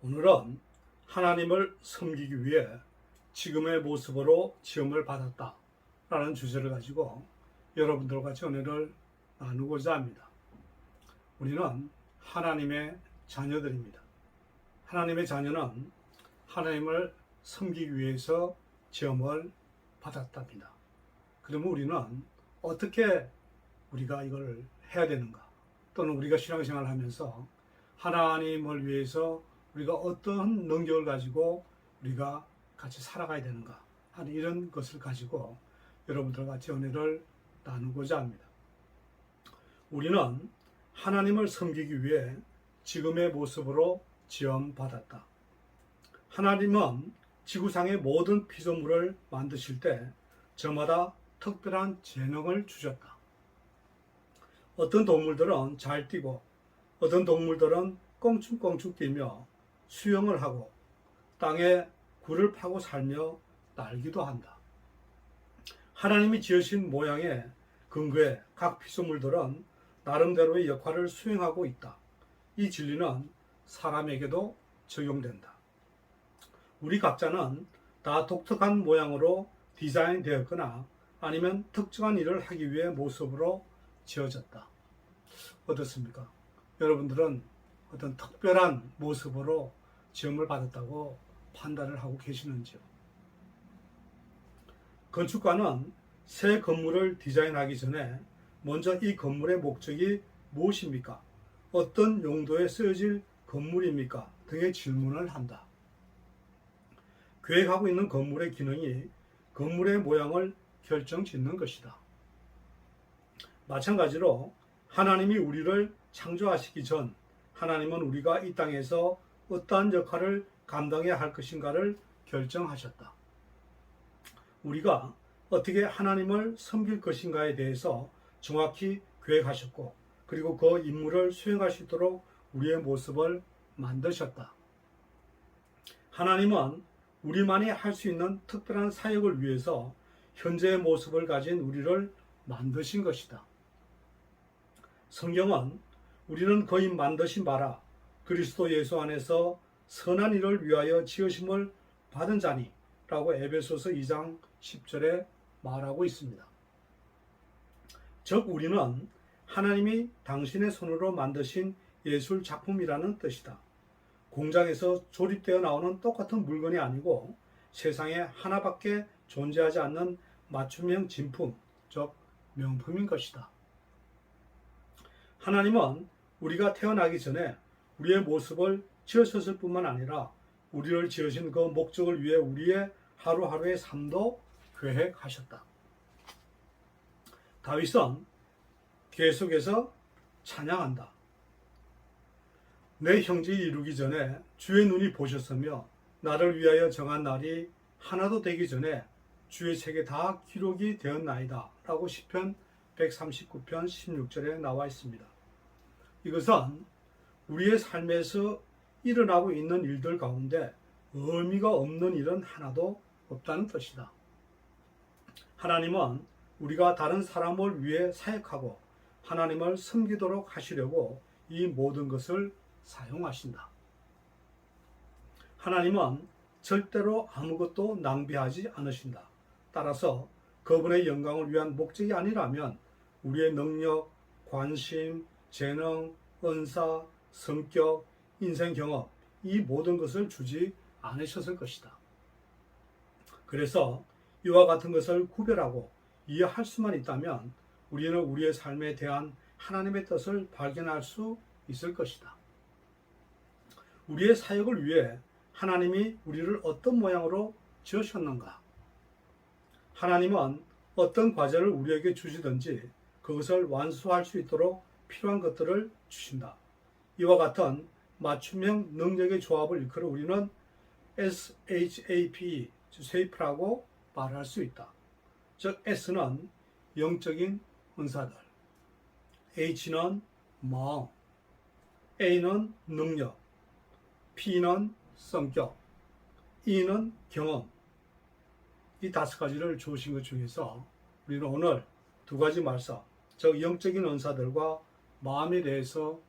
오늘은 하나님을 섬기기 위해 지금의 모습으로 지음을 받았다 라는 주제를 가지고 여러분들과 같이 은혜를 나누고자 합니다. 우리는 하나님의 자녀들입니다. 하나님의 자녀는 하나님을 섬기기 위해서 지음을 받았답니다. 그러면 우리는 어떻게 우리가 이걸 해야 되는가, 또는 우리가 신앙생활을 하면서 하나님을 위해서 우리가 어떤 능력을 가지고 우리가 같이 살아가야 되는가 하는 이런 것을 가지고 여러분들과 같이 은혜를 나누고자 합니다. 우리는 하나님을 섬기기 위해 지금의 모습으로 지음받았다. 하나님은 지구상의 모든 피조물을 만드실 때 저마다 특별한 재능을 주셨다. 어떤 동물들은 잘 뛰고, 어떤 동물들은 껑충껑충 뛰며 수영을 하고 땅에 굴을 파고 살며 날기도 한다. 하나님이 지으신 모양에 근거해 각 피조물들은 나름대로의 역할을 수행하고 있다. 이 진리는 사람에게도 적용된다. 우리 각자는 다 독특한 모양으로 디자인되었거나 아니면 특정한 일을 하기 위해 모습으로 지어졌다. 어떻습니까? 여러분들은 어떤 특별한 모습으로 지음을 받았다고 판단을 하고 계시는지요? 건축가는 새 건물을 디자인하기 전에 먼저 이 건물의 목적이 무엇입니까? 어떤 용도에 쓰여질 건물입니까? 등의 질문을 한다. 계획하고 있는 건물의 기능이 건물의 모양을 결정짓는 것이다. 마찬가지로 하나님이 우리를 창조하시기 전 하나님은 우리가 이 땅에서 어떠한 역할을 감당해야 할 것인가를 결정하셨다. 우리가 어떻게 하나님을 섬길 것인가에 대해서 정확히 계획하셨고, 그리고 그 임무를 수행할 수 있도록 우리의 모습을 만드셨다. 하나님은 우리만이 할 수 있는 특별한 사역을 위해서 현재의 모습을 가진 우리를 만드신 것이다. 성경은 우리는 거의 만드신 바라 그리스도 예수 안에서 선한 일을 위하여 지으심을 받은 자니 라고 에베소서 2장 10절에 말하고 있습니다. 즉 우리는 하나님이 당신의 손으로 만드신 예술 작품이라는 뜻이다. 공장에서 조립되어 나오는 똑같은 물건이 아니고 세상에 하나밖에 존재하지 않는 맞춤형 진품, 즉 명품인 것이다. 하나님은 우리가 태어나기 전에 우리의 모습을 지으셨을 뿐만 아니라 우리를 지으신 그 목적을 위해 우리의 하루하루의 삶도 계획하셨다. 다윗은 계속해서 찬양한다. 내 형제를 이루기 전에 주의 눈이 보셨으며 나를 위하여 정한 날이 하나도 되기 전에 주의 책에 다 기록이 되었나이다 라고 시편 139편 16절에 나와 있습니다. 이것은 우리의 삶에서 일어나고 있는 일들 가운데 의미가 없는 일은 하나도 없다는 뜻이다. 하나님은 우리가 다른 사람을 위해 사역하고 하나님을 섬기도록 하시려고 이 모든 것을 사용하신다. 하나님은 절대로 아무것도 낭비하지 않으신다. 따라서 그분의 영광을 위한 목적이 아니라면 우리의 능력, 관심, 재능, 은사, 성격, 인생 경험, 이 모든 것을 주지 않으셨을 것이다. 그래서 이와 같은 것을 구별하고 이해할 수만 있다면 우리는 우리의 삶에 대한 하나님의 뜻을 발견할 수 있을 것이다. 우리의 사역을 위해 하나님이 우리를 어떤 모양으로 지으셨는가? 하나님은 어떤 과제를 우리에게 주시든지 그것을 완수할 수 있도록 필요한 것들을 주신다. 이와 같은 맞춤형 능력의 조합을 일컬어 우리는 SHAPE, SHAPE라고 말할 수 있다. 즉 S는 영적인 은사들, H는 마음, A는 능력, P는 성격, E는 경험. 이 5가지를 주신 것 중에서 우리는 오늘 2가지 말씀, 즉 영적인 은사들과 마음에 대해서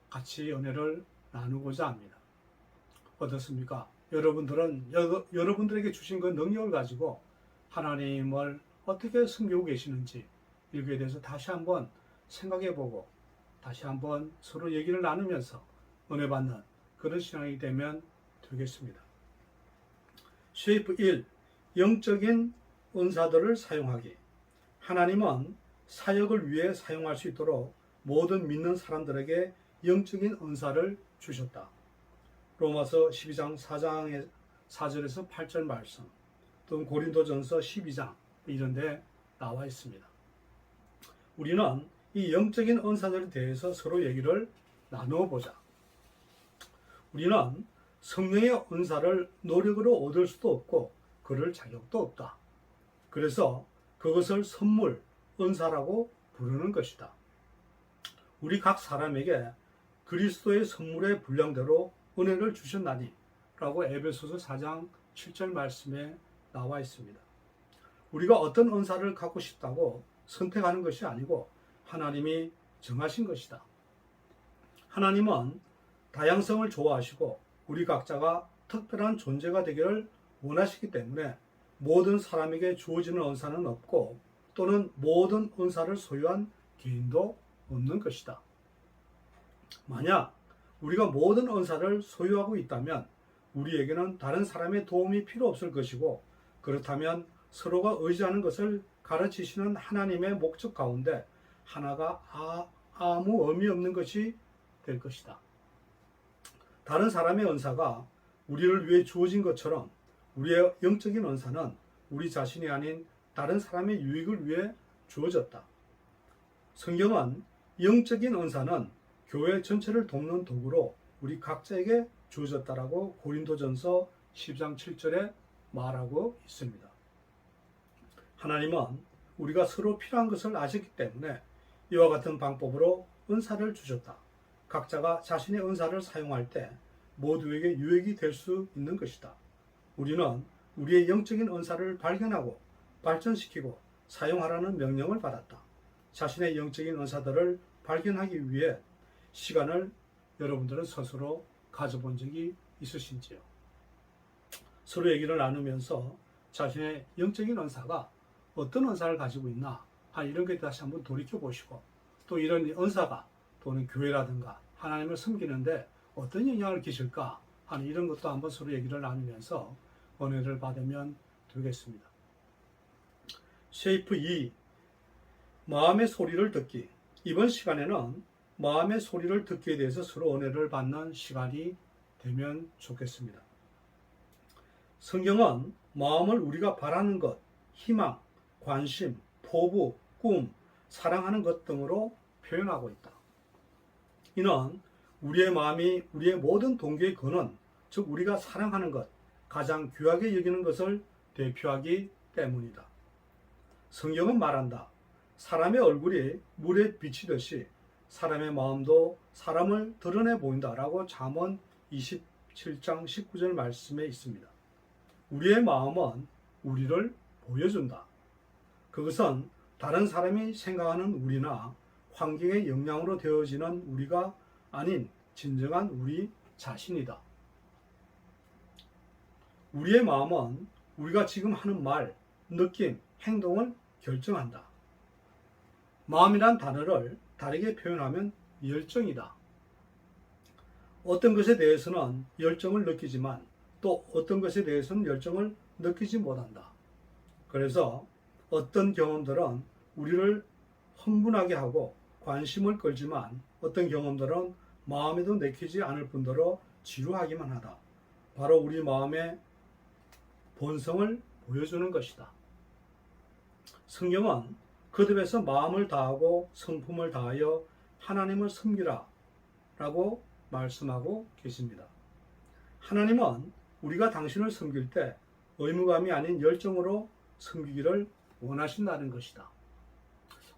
같이 은혜를 나누고자 합니다. 어떻습니까? 여러분들은 여러분들에게 주신 그 능력을 가지고 하나님을 어떻게 섬기고 계시는지 여기에 대해서 다시 한번 생각해보고 다시 한번 서로 얘기를 나누면서 은혜 받는 그런 신앙이 되면 되겠습니다. 쉐이프 1. 영적인 은사들을 사용하기. 하나님은 사역을 위해 사용할 수 있도록 모든 믿는 사람들에게 영적인 은사를 주셨다. 로마서 12장 4절에서 8절 말씀, 또는 고린도전서 12장 이런 데 나와 있습니다. 우리는 이 영적인 은사들에 대해서 서로 얘기를 나누어 보자. 우리는 성령의 은사를 노력으로 얻을 수도 없고 그럴 자격도 없다. 그래서 그것을 선물, 은사라고 부르는 것이다. 우리 각 사람에게 그리스도의 선물의 분량대로 은혜를 주셨나니 라고 에베소서 4장 7절 말씀에 나와 있습니다. 우리가 어떤 은사를 갖고 싶다고 선택하는 것이 아니고 하나님이 정하신 것이다. 하나님은 다양성을 좋아하시고 우리 각자가 특별한 존재가 되기를 원하시기 때문에 모든 사람에게 주어지는 은사는 없고 또는 모든 은사를 소유한 개인도 없는 것이다. 만약 우리가 모든 은사를 소유하고 있다면 우리에게는 다른 사람의 도움이 필요 없을 것이고 그렇다면 서로가 의지하는 것을 가르치시는 하나님의 목적 가운데 하나가 아무 의미 없는 것이 될 것이다. 다른 사람의 은사가 우리를 위해 주어진 것처럼 우리의 영적인 은사는 우리 자신이 아닌 다른 사람의 유익을 위해 주어졌다. 성경은 영적인 은사는 교회 전체를 돕는 도구로 우리 각자에게 주어졌다라고 고린도전서 10장 7절에 말하고 있습니다. 하나님은 우리가 서로 필요한 것을 아셨기 때문에 이와 같은 방법으로 은사를 주셨다. 각자가 자신의 은사를 사용할 때 모두에게 유익이 될 수 있는 것이다. 우리는 우리의 영적인 은사를 발견하고 발전시키고 사용하라는 명령을 받았다. 자신의 영적인 은사들을 발견하기 위해 시간을 여러분들은 스스로 가져본 적이 있으신지요? 서로 얘기를 나누면서 자신의 영적인 은사가 어떤 은사를 가지고 있나 이런 것에 다시 한번 돌이켜 보시고 또 이런 은사가 또는 교회라든가 하나님을 섬기는데 어떤 영향을 끼칠까 하는 이런 것도 한번 서로 얘기를 나누면서 은혜를 받으면 되겠습니다. 쉐이프 2. 마음의 소리를 듣기. 이번 시간에는 마음의 소리를 듣기에 대해서 서로 은혜를 받는 시간이 되면 좋겠습니다. 성경은 마음을 우리가 바라는 것, 희망, 관심, 포부, 꿈, 사랑하는 것 등으로 표현하고 있다. 이는 우리의 마음이 우리의 모든 동기의 근원, 즉 우리가 사랑하는 것, 가장 귀하게 여기는 것을 대표하기 때문이다. 성경은 말한다. 사람의 얼굴이 물에 비치듯이 사람의 마음도 사람을 드러내 보인다라고 잠언 27장 19절 말씀에 있습니다. 우리의 마음은 우리를 보여준다. 그것은 다른 사람이 생각하는 우리나 환경의 영향으로 되어지는 우리가 아닌 진정한 우리 자신이다. 우리의 마음은 우리가 지금 하는 말, 느낌, 행동을 결정한다. 마음이란 단어를 다르게 표현하면 열정이다. 어떤 것에 대해서는 열정을 느끼지만 또 어떤 것에 대해서는 열정을 느끼지 못한다. 그래서 어떤 경험들은 우리를 흥분하게 하고 관심을 끌지만 어떤 경험들은 마음에도 내키지 않을 뿐더러 지루하기만 하다. 바로 우리 마음의 본성을 보여주는 것이다. 성경은 거듭에서 마음을 다하고 성품을 다하여 하나님을 섬기라 라고 말씀하고 계십니다. 하나님은 우리가 당신을 섬길 때 의무감이 아닌 열정으로 섬기기를 원하신다는 것이다.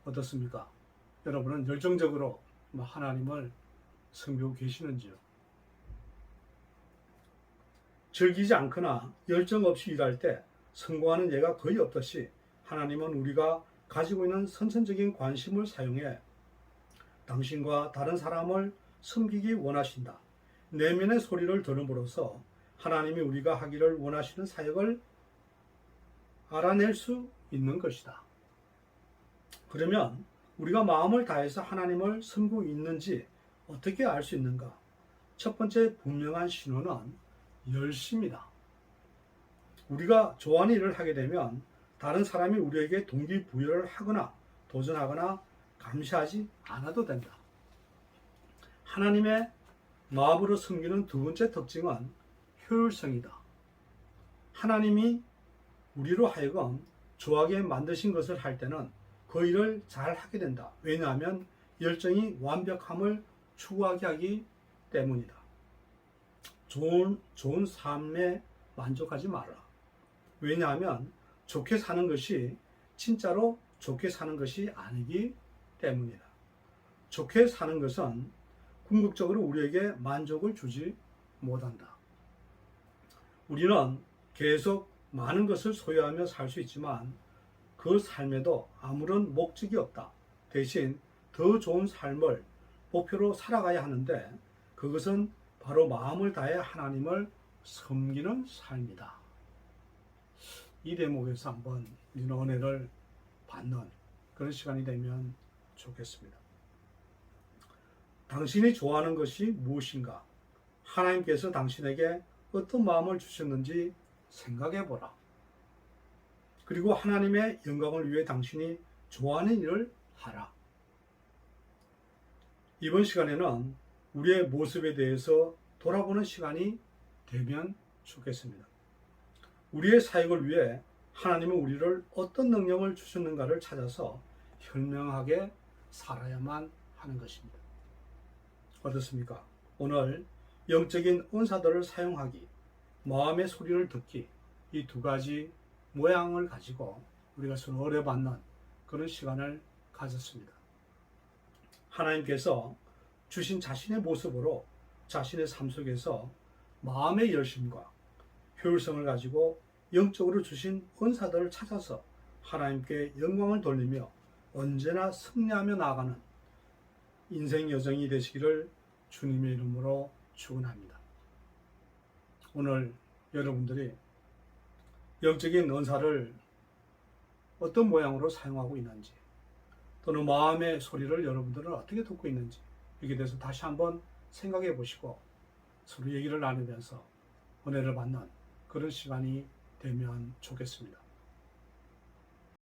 어떻습니까? 여러분은 열정적으로 하나님을 섬기고 계시는지요? 즐기지 않거나 열정 없이 일할 때 성공하는 예가 거의 없듯이 하나님은 우리가 가지고 있는 선천적인 관심을 사용해 당신과 다른 사람을 섬기기 원하신다. 내면의 소리를 들음으로써 하나님이 우리가 하기를 원하시는 사역을 알아낼 수 있는 것이다. 그러면 우리가 마음을 다해서 하나님을 섬기고 있는지 어떻게 알 수 있는가? 첫 번째 분명한 신호는 열심이다. 우리가 좋아하는 일을 하게 되면 다른 사람이 우리에게 동기부여를 하거나 도전하거나 감시하지 않아도 된다. 하나님의 마음으로 섬기는 두 번째 특징은 효율성이다. 하나님이 우리로 하여금 좋아하게 만드신 것을 할 때는 그 일을 잘 하게 된다. 왜냐하면 열정이 완벽함을 추구하게 하기 때문이다. 좋은 삶에 만족하지 마라. 왜냐하면 좋게 사는 것이 진짜로 좋게 사는 것이 아니기 때문이다. 좋게 사는 것은 궁극적으로 우리에게 만족을 주지 못한다. 우리는 계속 많은 것을 소유하며 살 수 있지만 그 삶에도 아무런 목적이 없다. 대신 더 좋은 삶을 목표로 살아가야 하는데 그것은 바로 마음을 다해 하나님을 섬기는 삶이다. 이 대목에서 한번 우리는 은혜를 받는 그런 시간이 되면 좋겠습니다. 당신이 좋아하는 것이 무엇인가? 하나님께서 당신에게 어떤 마음을 주셨는지 생각해 보라. 그리고 하나님의 영광을 위해 당신이 좋아하는 일을 하라. 이번 시간에는 우리의 모습에 대해서 돌아보는 시간이 되면 좋겠습니다. 우리의 사역을 위해 하나님은 우리를 어떤 능력을 주셨는가를 찾아서 현명하게 살아야만 하는 것입니다. 어떻습니까? 오늘 영적인 은사들을 사용하기, 마음의 소리를 듣기, 이 두 가지 모양을 가지고 우리가 서로 어뢰받는 그런 시간을 가졌습니다. 하나님께서 주신 자신의 모습으로 자신의 삶 속에서 마음의 열심과 효율성을 가지고 영적으로 주신 은사들을 찾아서 하나님께 영광을 돌리며 언제나 승리하며 나아가는 인생 여정이 되시기를 주님의 이름으로 축원합니다. 오늘 여러분들이 영적인 은사를 어떤 모양으로 사용하고 있는지 또는 마음의 소리를 여러분들은 어떻게 듣고 있는지 여기에 대해서 다시 한번 생각해 보시고 서로 얘기를 나누면서 은혜를 받는 그런 시간이 되면 좋겠습니다.